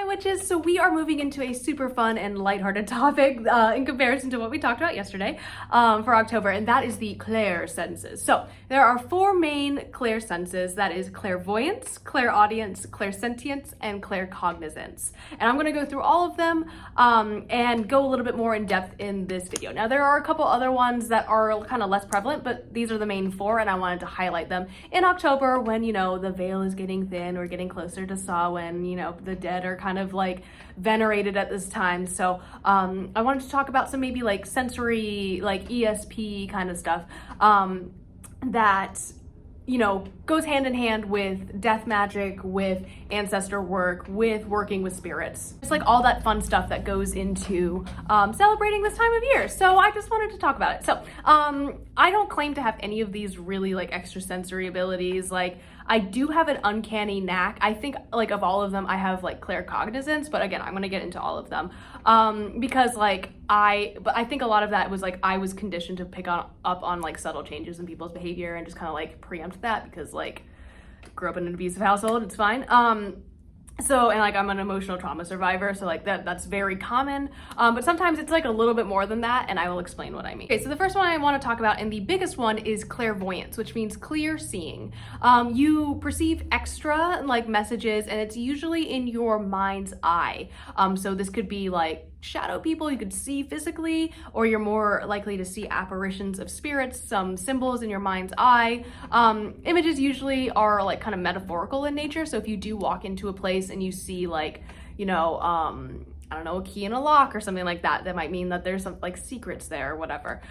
Hi witches, so we are moving into a super fun and lighthearted topic in comparison to what we talked about yesterday for October, and that is the Clair-Senses. So there are four main Clair-Senses, that is Clairvoyance, Clairaudience, Clairsentience, and Clearcognizance. And I'm going to go through all of them and go a little bit more in depth in this video. Now there are a couple other ones that are kind of less prevalent, but these are the main four, and I wanted to highlight them in October when, you know, the veil is getting thin, we're getting closer to Samhain, you know, the dead are kind of like venerated at this time. So I wanted to talk about some maybe like sensory, like ESP kind of stuff that, you know, goes hand in hand with death magic, with ancestor work, with working with spirits. It's like all that fun stuff that goes into celebrating this time of year. So I just wanted to talk about it. So I don't claim to have any of these really like extrasensory abilities. Like I do have an uncanny knack. I think like of all of them, I have like Clearcognizance, but again, I'm gonna get into all of them because like I think a lot of that was like I was conditioned to pick up on like subtle changes in people's behavior and just kind of like preempt that because like grew up in an abusive household, it's fine. So, and like I'm an emotional trauma survivor, so like that's very common, but sometimes it's like a little bit more than that, and I will explain what I mean. Okay, so the first one I want to talk about, and the biggest one, is clairvoyance, which means clear seeing. You perceive extra like messages, and it's usually in your mind's eye. So this could be like shadow people you could see physically, or you're more likely to see apparitions of spirits, some symbols in your mind's eye. Images usually are like kind of metaphorical in nature, so if you do walk into a place and you see like, you know, I don't know, a key in a lock or something like that, that might mean that there's some like secrets there or whatever.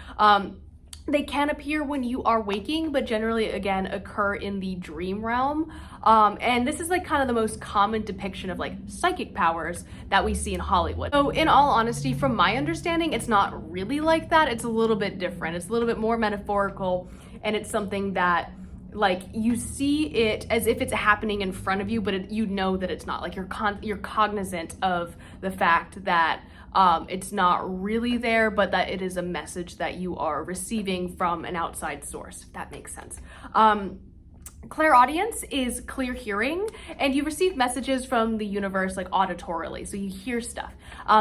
They can appear when you are waking, but generally, again, occur in the dream realm. And this is like kind of the most common depiction of like psychic powers that we see in Hollywood. So in all honesty, from my understanding, it's not really like that. It's a little bit different. It's a little bit more metaphorical, and it's something that like you see it as if it's happening in front of you, but you know that it's not. Like you're cognizant of the fact that it's not really there, but that it is a message that you are receiving from an outside source, if that makes sense. Clairaudience is clear hearing, and you receive messages from the universe like auditorily, so you hear stuff.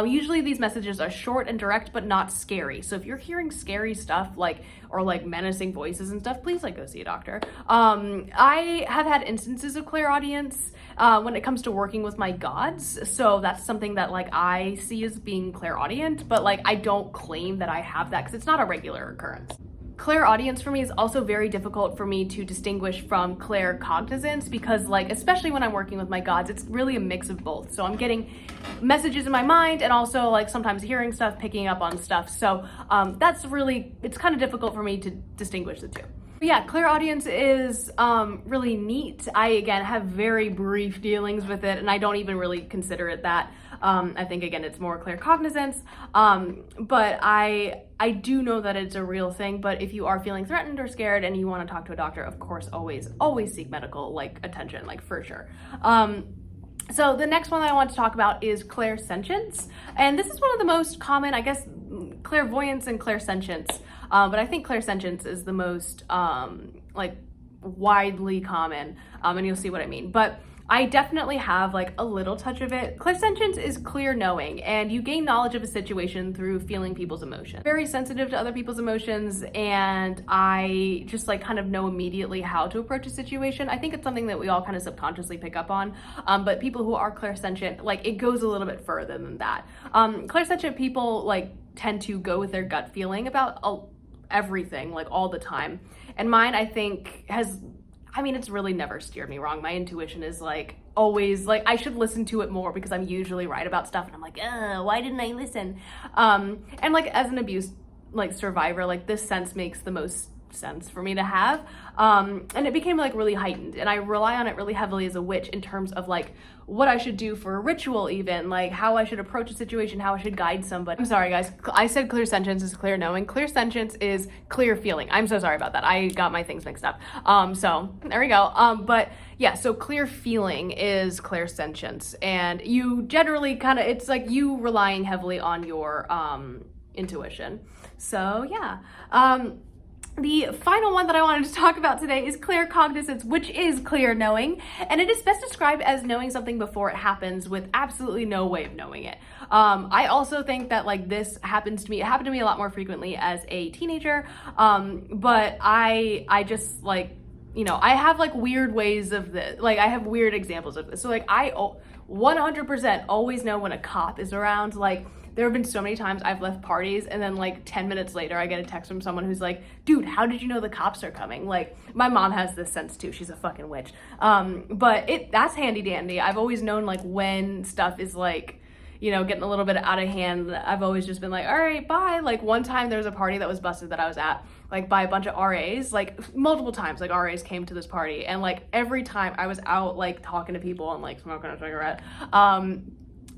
Usually these messages are short and direct, but not scary. So if you're hearing scary stuff like or like menacing voices and stuff, please like go see a doctor. I have had instances of clairaudience when it comes to working with my gods, so that's something that like I see as being clairaudient, but like I don't claim that I have that because it's not a regular occurrence. Clairaudience for me is also very difficult for me to distinguish from claircognizance because like, especially when I'm working with my gods, it's really a mix of both. So I'm getting messages in my mind and also like sometimes hearing stuff, picking up on stuff. So that's really, it's kind of difficult for me to distinguish the two. But yeah, clairaudience is really neat. I, again, have very brief dealings with it, and I don't even really consider it that. I think, again, it's more claircognizance, but I do know that it's a real thing. But if you are feeling threatened or scared and you want to talk to a doctor, of course, always seek medical like attention, like for sure. So the next one that I want to talk about is Clairsentience, and this is one of the most common, I guess, clairvoyance and clairsentience, but I think clairsentience is the most like widely common, and you'll see what I mean. But I definitely have like a little touch of it. Clairsentience is clear knowing, and you gain knowledge of a situation through feeling people's emotions. Very sensitive to other people's emotions, and I just like kind of know immediately how to approach a situation. I think it's something that we all kind of subconsciously pick up on, but people who are clairsentient, like it goes a little bit further than that. Clairsentient people like tend to go with their gut feeling about everything, like all the time. And mine, I think, it's really never steered me wrong. My intuition is like always like I should listen to it more because I'm usually right about stuff, and I'm like, why didn't I listen? And like as an abuse like survivor, like this sense makes the most sense for me to have, and it became like really heightened, and I rely on it really heavily as a witch in terms of like what I should do for a ritual, even like how I should approach a situation, how I should guide somebody. I'm sorry guys, I said clairsentience is clear knowing. Clairsentience is clear feeling. I'm so sorry about that. I got my things mixed up. So there we go. But yeah, so clear feeling is clairsentience, and you generally kind of, it's like you relying heavily on your intuition. So yeah. The final one that I wanted to talk about today is claircognizance, which is clear knowing, and it is best described as knowing something before it happens with absolutely no way of knowing it. I also think that like this happens to me. It happened to me a lot more frequently as a teenager, but I just like, you know, I have like weird ways of this. Like I have weird examples of this. So like I 100% always know when a cop is around. Like there have been so many times I've left parties and then like 10 minutes later I get a text from someone who's like, dude, how did you know the cops are coming? Like my mom has this sense too. She's a fucking witch. But that's handy dandy. I've always known like when stuff is like, you know, getting a little bit out of hand. I've always just been like, all right, bye. Like one time there was a party that was busted that I was at, like by a bunch of RAs, like multiple times, like RAs came to this party. And like every time I was out, like talking to people and like smoking a cigarette,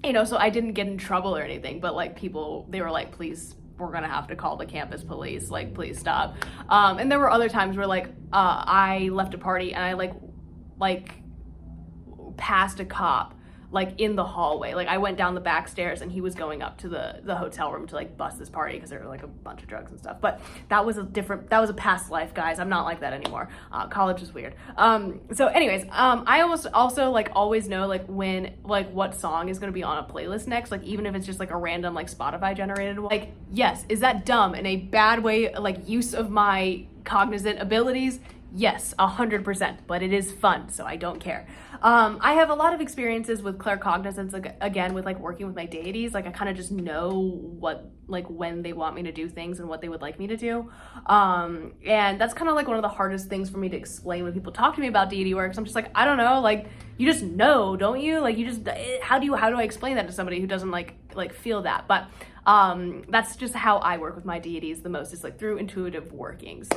you know, so I didn't get in trouble or anything, but like people, they were like, please, we're gonna have to call the campus police, like please stop. And there were other times where like I left a party and I like passed a cop like in the hallway. Like I went down the back stairs and he was going up to the hotel room to like bust this party because there were like a bunch of drugs and stuff. But that was a past life, guys. I'm not like that anymore. College is weird. So anyways, I also like always know like when, like what song is going to be on a playlist next, like even if it's just like a random like Spotify generated one. Like, yes, is that dumb and a bad way, like use of my cognizant abilities? Yes, 100%, but it is fun, so I don't care. I have a lot of experiences with claircognizance, like, again, with like working with my deities. Like I kind of just know what, like when they want me to do things and what they would like me to do. And that's kind of like one of the hardest things for me to explain when people talk to me about deity work. 'Cause I'm just like, I don't know, like you just know, don't you? Like you just, how do I explain that to somebody who doesn't like feel that? But that's just how I work with my deities the most, is like through intuitive workings.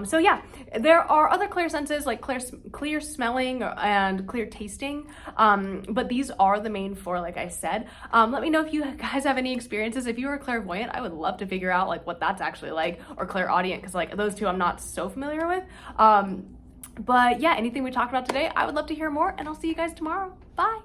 So yeah, there are other clear senses like clear smelling and clear tasting, but these are the main four, like I said. Let me know if you guys have any experiences. If you were clairvoyant, I would love to figure out like what that's actually like, or clairaudient, because like those two I'm not so familiar with. But yeah, anything we talked about today, I would love to hear more, and I'll see you guys tomorrow. Bye.